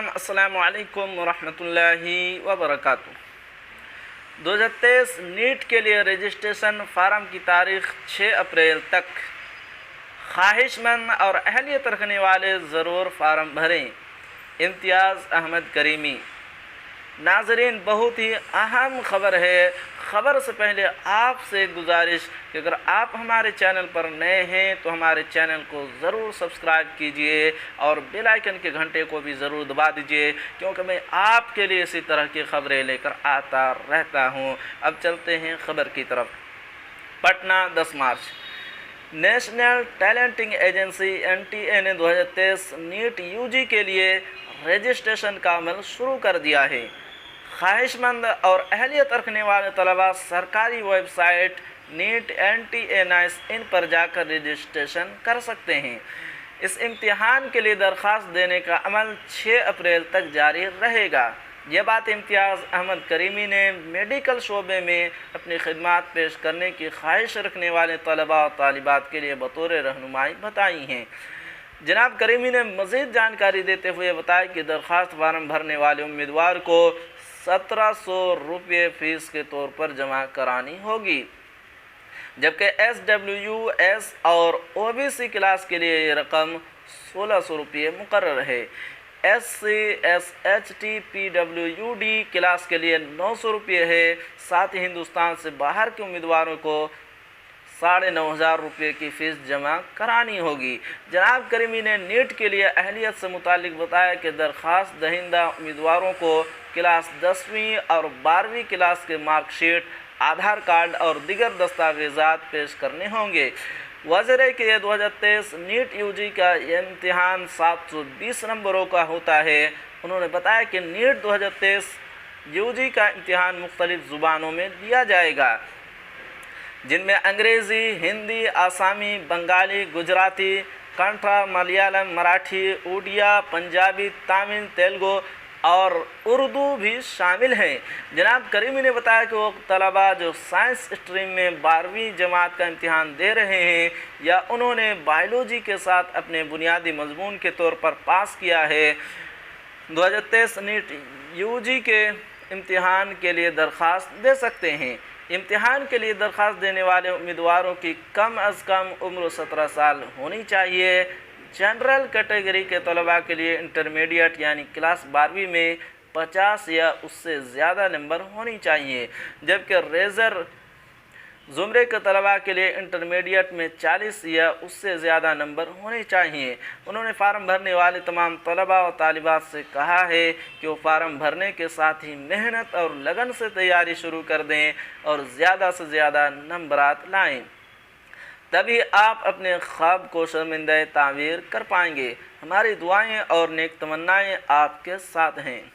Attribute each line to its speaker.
Speaker 1: नाज़रीन अस्सलामु अलैकुम वरहमतुल्लाहि वबरकातुहू। 2023 नीट के लिए रजिस्ट्रेशन फार्म की तारीख़ 6 अप्रैल तक। ख्वाहिशमंद और अहलियत रखने वाले ज़रूर फार्म भरें। इम्तियाज़ अहमद करीमी। नाज़रीन, बहुत ही अहम ख़बर है। ख़बर से पहले आपसे गुजारिश कि अगर आप हमारे चैनल पर नए हैं तो हमारे चैनल को ज़रूर सब्सक्राइब कीजिए और बेल आइकन के घंटे को भी ज़रूर दबा दीजिए, क्योंकि मैं आपके लिए इसी तरह की ख़बरें लेकर आता रहता हूं। अब चलते हैं ख़बर की तरफ। पटना 10 मार्च। नेशनल टैलेंटिंग एजेंसी NTA ने 2023 नीट UG के लिए रजिस्ट्रेशन का अमल शुरू कर दिया है। ख्वाहिशमंद और अहलियत रखने वाले तलबा सरकारी वेबसाइट नीट NTA नाइस इन पर जाकर रजिस्ट्रेशन कर सकते हैं। इस इम्तिहान के लिए दरख्वास्त देने का अमल 6 अप्रैल तक जारी रहेगा। यह बात इम्तियाज़ अहमद करीमी ने मेडिकल शोबे में अपनी खिदमात पेश करने की ख्वाहिश रखने वाले तलबा और तालिबात के लिए बतौर रहनुमाई बताई हैं। जनाब करीमी ने मज़ीद जानकारी देते हुए बताया कि दरख्वास्त फार्म भरने वाले उम्मीदवार को 1700 रुपये फ़ीस के तौर पर जमा करानी होगी, जबकि SWS और OBC क्लास के लिए ये रकम 1600 रुपये मुकर्रर है। SC SHT PWD क्लास के लिए 900 रुपये है। साथ ही हिंदुस्तान से बाहर के उम्मीदवारों को 9500 रुपये की फ़ीस जमा करानी होगी। जनाब करीमी ने नीट के लिए अहलियत से मुतालिक बताया कि दरख्वास्त दहिंदा उम्मीदवारों को क्लास 10वीं और 12वीं क्लास के मार्कशीट, आधार कार्ड और दीगर दस्तावेज़ात पेश करने होंगे। वाज़ेह है कि 2023 नीट UG का इम्तिहान 720 नंबरों का होता है। उन्होंने बताया कि नीट 2023 UG का इम्तिहान मुख्तलिफ़ ज़ुबानों में लिया जाएगा, जिनमें अंग्रेज़ी, हिंदी, आसामी, बंगाली, गुजराती, कन्नड़, मलयालम, मराठी, उड़िया, पंजाबी, तमिल, तेलुगु और उर्दू भी शामिल हैं। जनाब करीमी ने बताया कि वो तलबा जो साइंस स्ट्रीम में 12वीं जमात का इम्तिहान दे रहे हैं या उन्होंने बायोलॉजी के साथ अपने बुनियादी मजमून के तौर पर पास किया है, 2023 नीट UG के इम्तिहान के लिए दरख्वास्त दे सकते हैं। इम्तिहान के लिए दरख्वास्त देने वाले उम्मीदवारों की कम अज़ कम उम्र 17 साल होनी चाहिए। जनरल कैटेगरी के तलबा के लिए इंटरमीडिएट यानी क्लास 12वीं में 50 या उससे ज़्यादा नंबर होनी चाहिए, जबकि रेजर ज़ुमरे के तलबा के लिए इंटरमीडिएट में 40 या उससे ज़्यादा नंबर होने चाहिए। उन्होंने फार्म भरने वाले तमाम तलबा और तालिबात से कहा है कि वो फार्म भरने के साथ ही मेहनत और लगन से तैयारी शुरू कर दें और ज़्यादा से ज़्यादा नंबरात लाएं, तभी आप अपने ख्वाब को शर्मिंदा ताबीर कर पाएंगे। हमारी दुआएं और नेक तमन्नाएं आपके साथ हैं।